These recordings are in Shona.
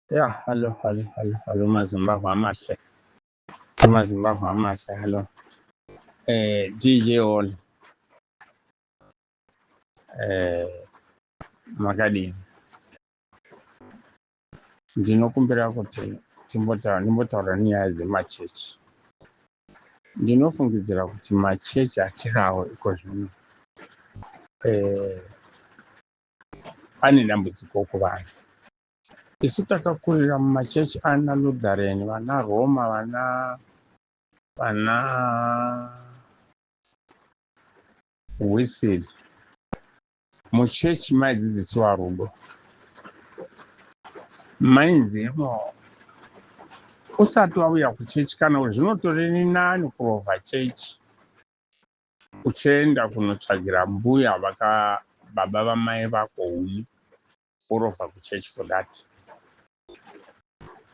Yeah, hello, Mazimbabwe amahle. Mazimbabwe amahle, hello. DJ All, Makadini. Ndinokumbira kuti ndimbotaura nyaya dzemachechi. Ndinofungidzira kuti machechi atinawo iko zvino ane dambudziko kuvanhu. Isu takakurira mumachechi ana Lutheran, vana Roma, vana Wesley. Muchechi maidzidziswa rudo. Mainzimo usati wauya kuchechi kana zvinotoreni nani kurovha chechi uchienda kunotsvagira mbuya baba vamai vako huni urovha kuchechi for that.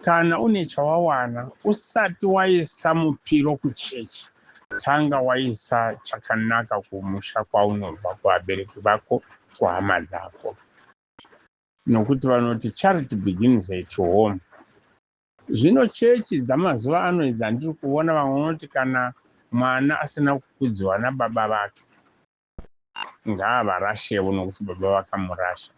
Kana une chawawana usati waisa mupiro kuchechi, tanga waisa chakanaka kumusha kwaunobva, kuvabereki vako, kuhama dzako, nokuti vanoti charity begins at home. Zvino chechi dzamazuva ano idzi andiri kuona vamwe vanoti kana mwana asina kukudziwa nababa vake ngaavarashewo nokuti baba vakamurasha.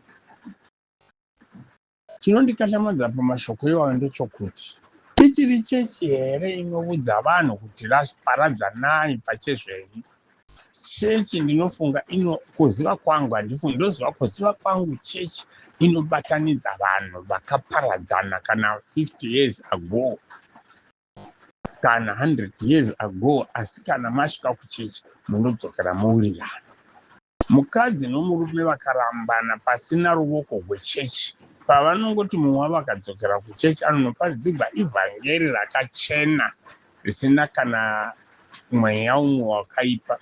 Chinondikatlamadza pamashoko iwayo ndechokuti ichiri chechi here inoudza vanhu kuti paradzanai pachezveri. Chechi ndinofunga kuziva kwangu, handifungi ndoziva kuziva kwangu, chechi inobatanidza vanhu vakaparadzana kana 50 years ago kana 100 years ago, asi kana masvika kuchechi munodzokera muwirirana. Mukadzi nomurume vakarambana pasina ruoko rwechechi, pavanongoti mumwe wavo akadzokera kuchechi anonoparidzirwa ivhangeri rakachena risina kana mweya umwe wakaipa,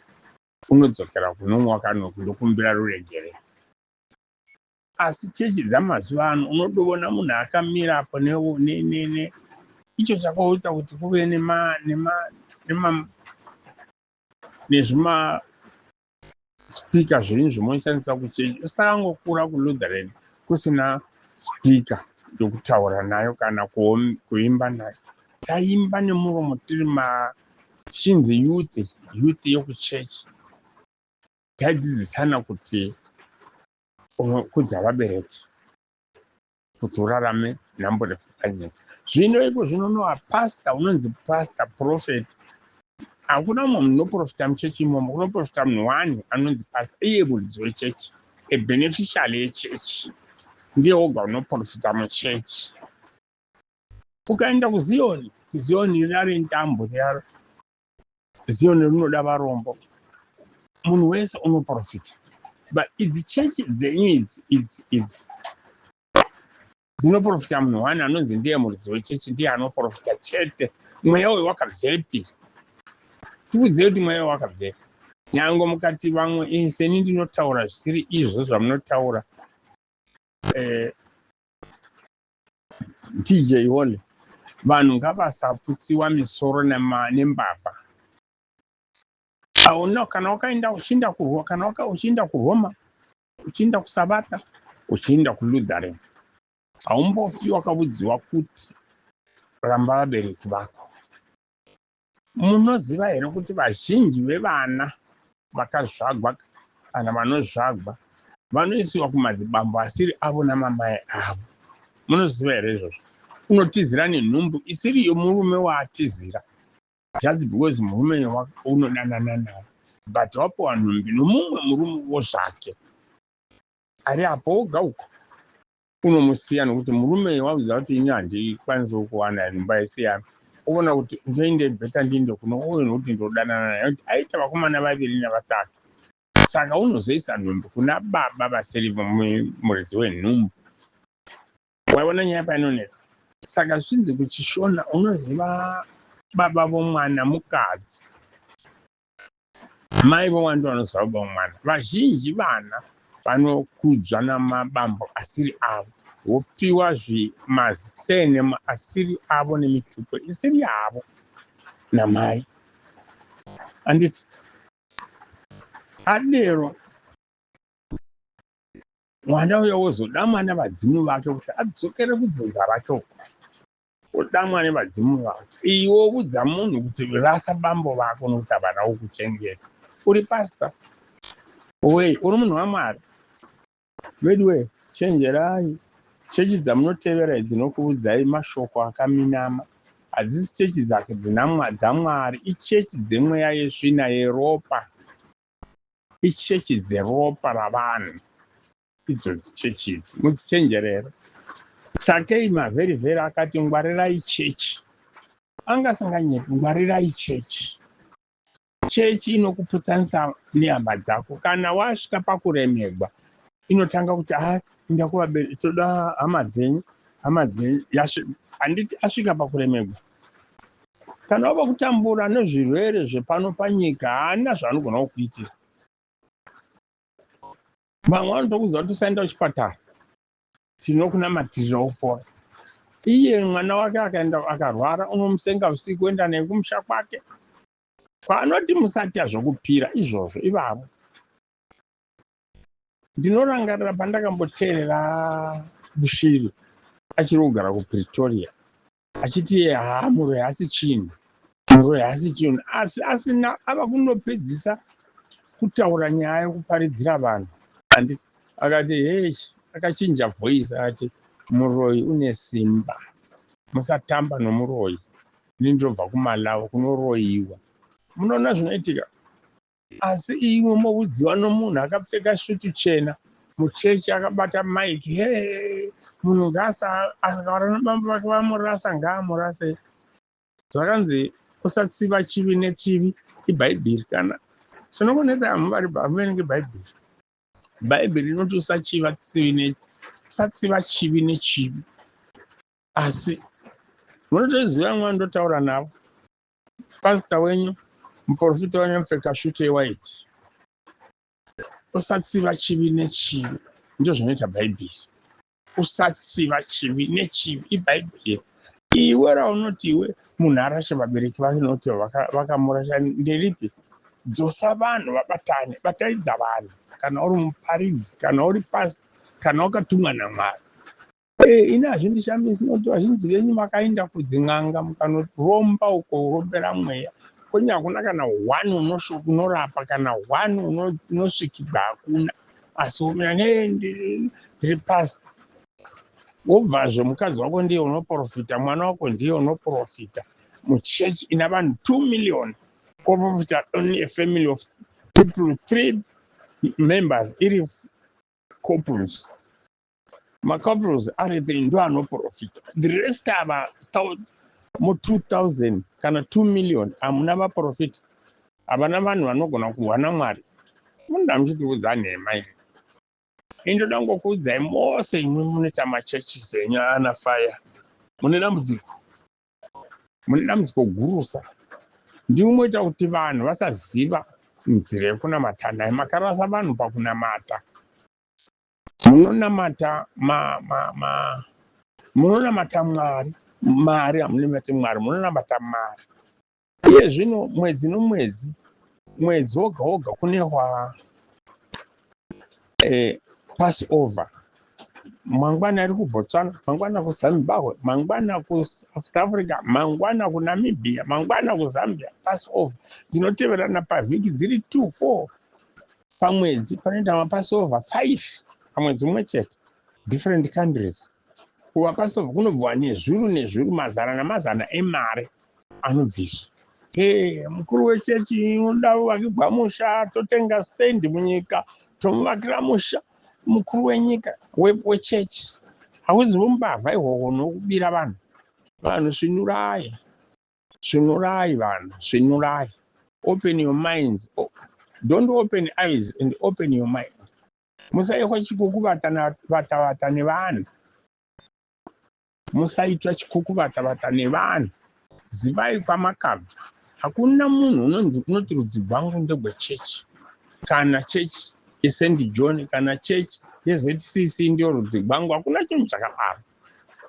unodzokera kuno umwe wakandokumbira ruregere. Asi chechi dzamazuva ano unodoona munhu akamira apo icho chakaita kuti kuve nezvima spika zvinhu zvimoishandisa kuchechi. Takangokura kuLutheran kusina spika yokutaura nayo kana kuimba nayo. Taimba nemuromo tiri tichinzi youth yokuchechi. Taidzidzisana kuti kudza vabereki, kuti urarame nhambo refu panyika. Zvino iko zvinonowa pastor, unonzi pastor, prophet. Hakuna mumwe munhu unoprofita muchechi imomo, kunoprofita munhu wani anonzi pastor, iye muridzi wechechi, beneficial yechechi, ndiye woga unoprofita muchechi. Ukaenda kuZioni rari ntambo riyaro, Zioni rinoda varombo, munhu wese unoprofita. But idzi chechi dzenyu idzi dzinoprofita munhu wani anonzi ndiye muridzi wechechi, ndiye anoprofita chete. Mweya uyu wakabvepi? Tikudziye kuti mweya wakabvepi. Nyange mukati vamwe seni ndinotaura zvisiri izvo zvamunotaura, DJ Hole, vanhu ngavasaputsiwa misoro nembavha. Kana wakaenda uchienda kurwa, kana uchienda kuRoma, uchienda kuSabata, uchienda kuLutheran, haumbofi wakaudziwa kuti ramba vabereki vako. Munoziva here kuti vazhinji vevana vakazvagwa kana vanozvagwa vanoisiwa kumadzibambo asiri avo namamai avo? Munoziva here izvozvo? Unotizira nenhumbu isiri yomurume waatizira, just because murume unodanana naye, but wapiwa nhumbi nomumwe murume wozvake ari apo oga uko, unomusiya nokuti murume waudza kuti ini handikwanisi kuwana nhumba isiyana. Uona kuti ndoende bheta ndiende kuno uye nokuti ndodanana naye, kuti aita vakomana 2 na3. Saka unozoisa nhumbi kuna baba vasiri muridzi wenhumbu. Waiona nyaya painonetsa. Saka zvinzi kuchishona unoziva baba vomwana mukadzi, mai vomwana ndivo vanoziva baba vomwana. Vazhinji vana vanokudzwa namabambo asiri avo, vopiwa mazisene asiri avo nemitupo isiri yavo namai. Handiti adero mwana uyo wozodamwa nevadzimu vake kuti adzokere kudzinza racho, odamwa nevadzimu vake. Iwe udza munhu kuti rasa bambo vako nokuti havana kukuchengeta. Uri pasta we uri munhu waMwari. Wedwe chenjerai. Chechi dzamunotevera dzinokuudzai mashoko akaminama hadzisi chechi dzake dzaMwari, ichechi dzemweya yesvina yeropa, ichechi dzeropa ravanhu. Idzodzi chechi idzi mudzichenjerera. Sakei mavherivheri akati ngwarirai chechi. Angasinganyepi, ngwarirai chechi. Chechi inokuputsanisa nehama dzako. Kana wasvika pakuremegwa, inotanga kuti inda kuvabereki, toda hama dzenyu, handiti asvika pakuremegwa. Kana wava kutambura nezvirwere zvepano panyika, haana zvaanogona kukuitira. Vamwe vanotokuudza kuti usaenda kuchipatara, tinokunamatira upora. Iye mwana wake akaenda akarwara, unomusenga usiku, enda naye kumusha kwake. Kwaanoti musati zvokupira izvozvo ivavo. Ndinorangarira pandakamboteerera Bushiri achiri kugara kuPretoria achiti muroyi hasi chinhu, muroyi hasi chinhu, asi asina ava kunopedzisa kutaura nyaya yokuparidzira vanhu. Handiti akati hei, akachinja voice akati muroyi une simba, musatamba nomuroyi, ini ndinobva kuMalawi kunoroyiwa. Munoona zvinoitika. Asi iwe moudziwa nomunhu akapfeka svutu chena muchechi akabata maiki, munhu akawana nabambo vake vamurasa ngaamurase. Zvakanzi usatsiva chivi nechivi iBhaibheri. Kana zvinokunetsa hamuverenge Bhaibheri. Bhaibheri inoti usatsiva chivi nechivi. Asi munotoziva mwana ndotaura navo, pasita wenyu, muprofita wenyu apfeka svutu yewaiti. Usatsiva chivi nechivi, ndizvo zvinoita Bhaibheri. Usatsiva chivi nechivi iBhaibheri. Iwe raunoti iwe munhu arashe vabereki vake nokuti vakamurasha nderipi? Dzosa vanhu vabatane, bataidza vanhu. Kana uri muparidzi, kana uri pasita, kana wakatumwa naMwari. Ini hazvindishamisi nokuti vazhinji venyu makaenda kudzin'anga mukanoromba uko urombera mweya. Kwenye hakuna kana one unorapa, kana one unosvikirwa hakuna. Asi umene ndiri pasita. Wobvazve mukadzi wako ndiye unoprofita, mwana wako ndiye unoprofita. Muchechi ina vanhu 2 million. Koprofita only a family of people, 3 members, iri couples. Macouples ari 3 ndo anoprofita. The rest ava mu 2000 kana 2 million hamuna vaprofita. Havana vanhu vanogona kuwana Mwari. Munhu muchitiudza nhema iyi. Indoda ngokuudzai mose imwe munoita machechi zenyu ana fire. Mune dambudziko gurusa. Ndiwo moita kuti vanhu vasaziva nzira yekunamata naye. Makarasa vanhu pakunamata. Munonamata Mwari, hamunamati Mwari, munonamata Mwari. Iye zvino mwedzi nomwedzi, mwedzi woga woga kunehwa Passover. Mangwana ari kuBotswana, mangwana kuZimbabwe, mangwana kuSouth Africa, mangwana kuNamibia, mangwana kuZambia. Passover dzinoteverana pavhiki dziri 2-4 pamwedzi. Panoita maPassover 5 pamwedzi umwe chete, different countries. Kuva Passover kunobva nezviuru mazana namazana emari anobviswa. Mukuru wechechi unoda kuvakirwa musha, totenga stand munyika, tomuvakira musha. Mukuru wenyika wechechi hauzi mumbavha ihwohwo nokubira vanhu. Vanhu svinurai vanhu, svinurai. Open your minds. Don't open eyes and open your mind. Musaitwa chikukuvata nevanhu. Musaitwa chikukuvata nevanhu. Zivai kwamakabva. Hakuna munhu unoti rudzi rwangu ndegwechechi. Kana chechi yeSt John, kana chechi yeZCC ndio rudzi rwangu. Hakuna chinhu chakadaro.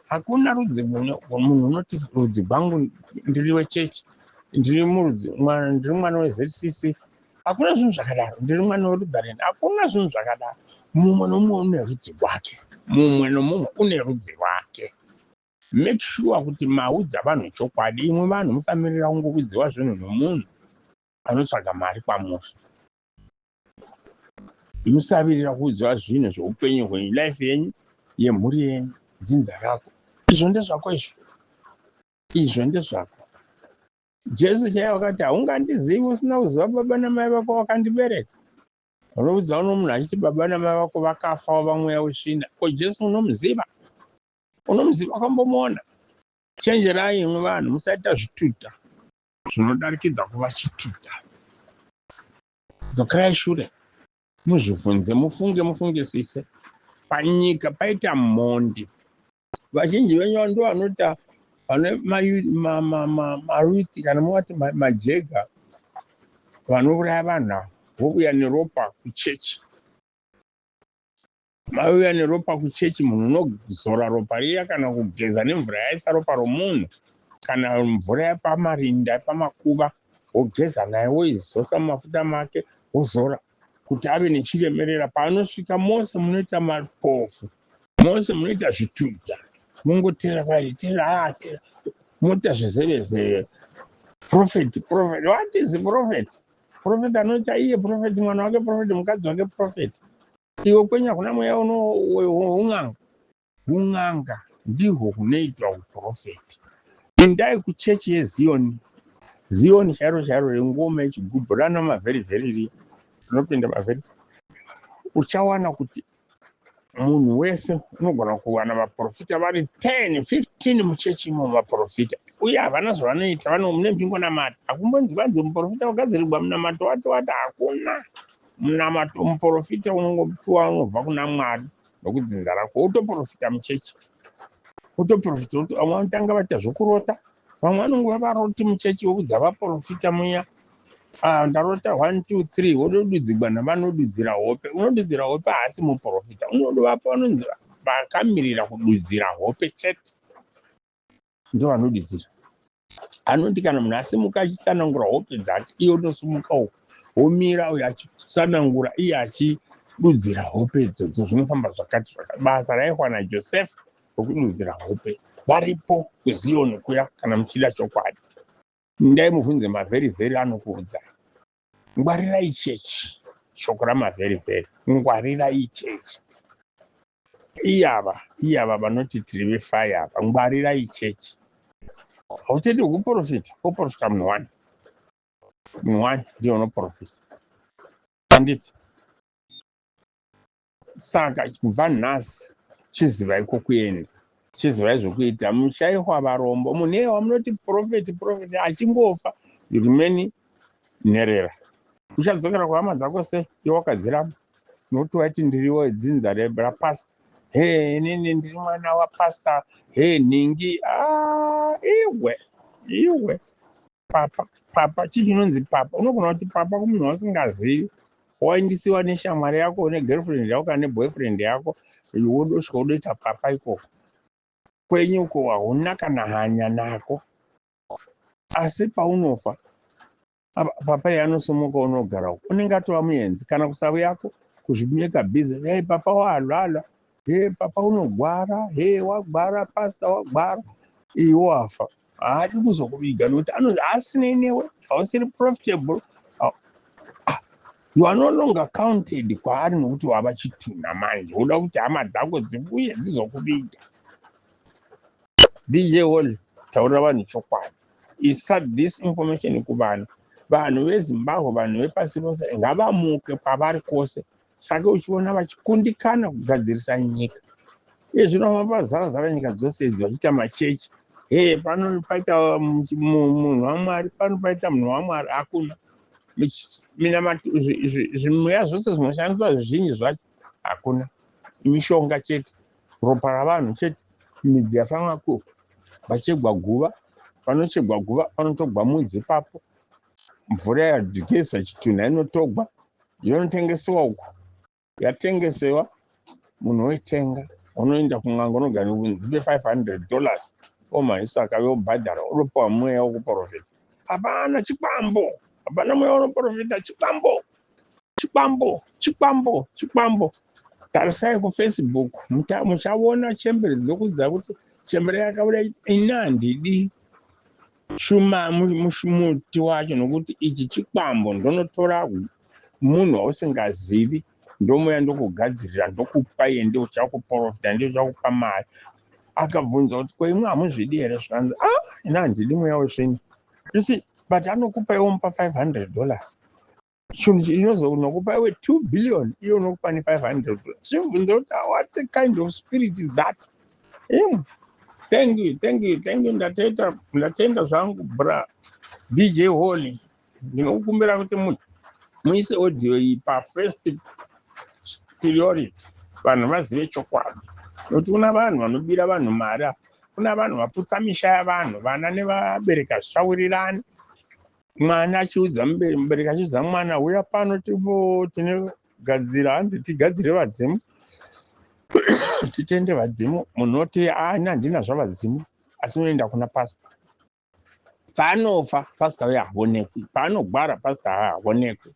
Hakuna rudzi munhu unoti rudzi rwangu ndiri wechechi, ndiri mwana weZCC. Hakuna zvinhu zvakadaro. Ndiri mwana weLutheran. Hakuna zvinhu zvakadaro. mumwe nomumwe une rudzi rwake, mumwe nomumwe une rudzi rwake. Make sure kuti maudza vanhu chokwadi. Imwe vanhu musamirira kungokudziwa zvinhu nomunhu anotsvaga mari kwamuri. Musavirira kuudziwa zvinhu zveupenyu hwenyu, life yenyu, yemhuri yenyu, dzinza rako. Izvo ndezvako izvo. Izvo ndezvako. Jesu chaiye akati haungandizivi usina kuziva baba namai vako vakandibereka. Unoudza uno munhu achiti baba namai vako vakafa vamweya wesvina. Ko Jesu unomuziva? Unomuziva wakambomuona? Chenjerai imwe vanhu musaita zvituta zvinodarikidza kuva chituta. Dzokerai shure. Muzvibvunze, mufungisise. Panyika paita mhondi. Vazhinji venyu ndo vanota vane maruti kana muvati majega vanouraya vanhu vouya neropa kuchechi. Mauya neropa kuchechi, munhu unozora ropa riya kana kugeza nemvura yaisa ropa romunhu kana mvura yapamarinda pamakuva wogeza naye woizosa mumafuta make wozora kuti ave nechiremerera. Paanosvika mose munoita mapofu, mose munoita zvituta. Mungotera vari tera moita zvezevezeve. Prophet, what is prophet? Prophet anoita iye prophet, mwana wake prophet, mukadzi wake prophet. Iwe kwenyu hakuna mweya un'anga. Un'anga ndihwo kunoitwa uprofeti. Endai kuchechi yeZioni. Zioni chairo rengoma yechigubhu rana mavheri rinopinda mavheri. Uchawana kuti munhu wese unogona kuwana vaprofita vari 10, 15 muchechi imo vaprofita. Uye havana zvavanoita, mune mpingonamata. Hakumbonzi vanzi muprofita wagadzirirwa munamato wati hakuna. Munamato muprofita unongopiwa unobva kuna Mwari nokudzinza rako. Utoprofita muchechi. Utoprofita vamwe vanotanga vaita zvokurota. Vamwe vanongova varoti muchechi wokudza vaprofita muya. Ndarota 1 2 3 wododudzirwa navanodudzira hope. Unodudzira hope haasi muprofita. Unodovapa vanonzi vakamirira kududzira hope chete. Ndo vanodudzira. Anoti kana munhu asimuka achitsanangura hope dzake, iye unosumuka uko womira uyo achitsanangura iye achidudzira hope idzodzo. Zvinofamba zvakati. Basa raiitwa naJosefa rokududzira hope varipo kuZioni kuya kana muchida chokwadi. Ndai muvhunze mavheri anokuudza. Ngwarirai chechi. Shoko ramavheri. Ngwarirai chechi. Iyava vanoti tiri vefire apa. Ngwarirai chechi. Hautedi kuprofita. Kuprofita munhu wani ndiye unoprofita. Handiti. Saka kubva nhasi chizivai kokuenda. Chizivai zvokuita. Muchaihwa varombo. Munhu wamunoti profeti achingofa rimeni nherera. Uchadzokera kuhama dzako sei iwe wakadziramba. Noti wati ndiriwo dzinza rapasta. Inini ndiri mwana wapasta. Nhingi. Iwe. Papa chichinonzi papa. Unogona kuti papa kumunhu wasingazivi. Waindisiwa neshamwari yako negirlfriend yako kana neboyfriend yako. Wodosvika wodoita papa ikoko. Kwenyu uko hauna kana hanya nako. Asi paunofa papa yanosomoka unogara uko unenge atova muenzi kana kusavu yako kuzvimeka bhizi. Papa walwala. Papa unogwara. Wagwara pasta wagwara. Iwe wafa. Haadi kuzokuviga nokuti anonzi asinei newe. Hausiri profitable. You are no longer counted kwaari nokuti wava chituna manje. Uda kuti hama dzako dziuye dzizokuviga. DJ Wall, taura vanhu chokwadi. Isa this information kuvanhu. Vanhu veZimbabwe, vanhu vepasi rose ngavamuke pavari kwose. Saka uchiona vachikundikana kugadzirisa nyika. Zvino vazara nyika dzose idzi vachiita machechi. Pano paita munhu waMwari, pano paita munhu waMwari. Hakuna. Zvimweya zvose zvinoshandiswa zvizhinji zvacho hakuna. Mishonga chete. Ropa ravanhu chete. Midzi yafamako. Vachegwa guva. Panochegwa guva panotogwa mudzi papo. Mvura yageza chitunha inotogwa. Yonotengesewa uko. Yatengesewa. Munhu oitenga. Unoenda kun'anga unogara ndipe $500. Saka yobhadhara unopiwa mweya wokuprofita. Hapana chikwambo. Hapana mweya unoprofita chikwambo. tarisai kuFacebook muchaona chembere dzokudza kuti chembere yakauya inandidi shuma muti wacho nokuti ichi chikwambo ndonotora munhu wausingazivi ndomuya ndokugadzirira ndokupa iye ndio chakuprofita ndio chakupa mari akabvunza kuti kwaimwe hamuzvidi here zvikanzi ina handidi mweya wezvino but anokupa iwo mupa $500 chinhu chinozonokupa iwe 2 billion iyo unokupa ne$500 zvibvunza kuti what kind of spirit is that? Thank you ndatenda zvangu bra DJ Holly ndinokukumbira kuti muise audio iyi first priority vanhu vazive chokwadi nokuti kuna vanhu vanobira vanhu mari kuna vanhu vaputsa misha yavanhu vana nevabereka zvishawirirani mwana achiudza mubereki achiudza mwana uya pano tinogadzira hanzi tigadzire vadzimu titende vadzimu munoti handina zvavadzimu asi unoenda kuna pastor paanofa pastor uya haonekwi paanogwara pastor haonekwi